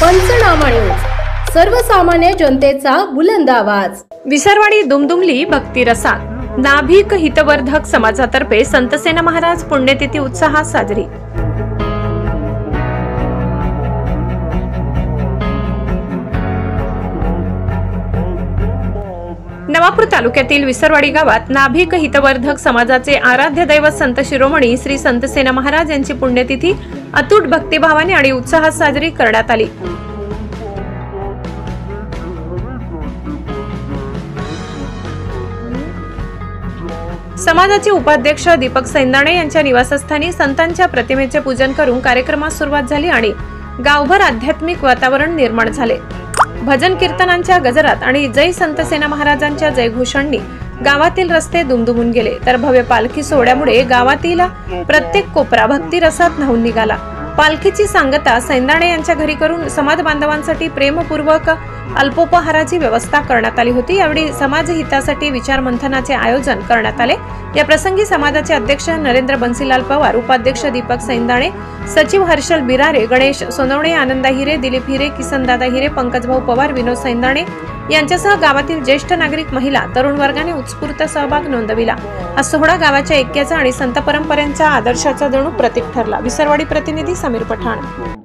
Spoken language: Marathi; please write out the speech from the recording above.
पंचनामा न्यूज, सर्वसामान्य जनतेचा बुलंद आवाज। विसरवाडी दुमदुमली भक्ती रसात नाभिक हितवर्धक समाजातर्फे संतसेना महाराज पुण्यतिथी उत्साहात साजरी। नवापूर तालुक्यातील विसरवाडी गावात नाभिक हितवर्धक समाजाचे आराध्य दैवत संत शिरोमणी श्री संतसेना महाराज यांची पुण्यतिथी अतूट भक्तिभावाने आणि उत्साहात साजरी करण्यात आली। समाजाचे उपाध्यक्ष दीपक सैंदाणे यांच्या निवासस्थानी संतांच्या प्रतिमेचे पूजन करून कार्यक्रमास सुरुवात झाली आणि गावभर आध्यात्मिक वातावरण निर्माण झाले। भजन कीर्तनांच्या गजरात आणि जय संतसेना महाराजांच्या जयघोषांनी गावातील रस्ते दुमदुमून गेले, तर भव्य पालखी सोहळ्यामुळे गावातील प्रत्येक कोपरा भक्ती रसात न्हाऊन निघाला। पालखीची सांगता सैंदाणे यांच्या घरी करून समाज बांधवांसाठी प्रेमपूर्वक अल्पोपहाराची व्यवस्था करण्यात आली होती। यावेळी समाज हितासाठी विचार मंथनाचे आयोजन करण्यात आले। या प्रसंगी समाजाचे अध्यक्ष नरेंद्र बंसीलाल पवार, उपाध्यक्ष दीपक सैंदाणे, सचिव हर्षल बिरारे, गणेश सोनवणे, आनंदा हिरे, दिलीप हिरे, किसनदादा हिरे, पंकजभाऊ पवार, विनोद सैंदाणे यांच्यासह गावातील ज्येष्ठ नागरिक, महिला, तरुण वर्गाने उत्स्फूर्त सहभाग नोंदविला। हा सोहळा गावाच्या ऐक्याचा आणि संत परंपरेच्या आदर्शाचा जणू प्रतीक ठरला। विसरवाडी प्रतिनिधी समीर पठाण।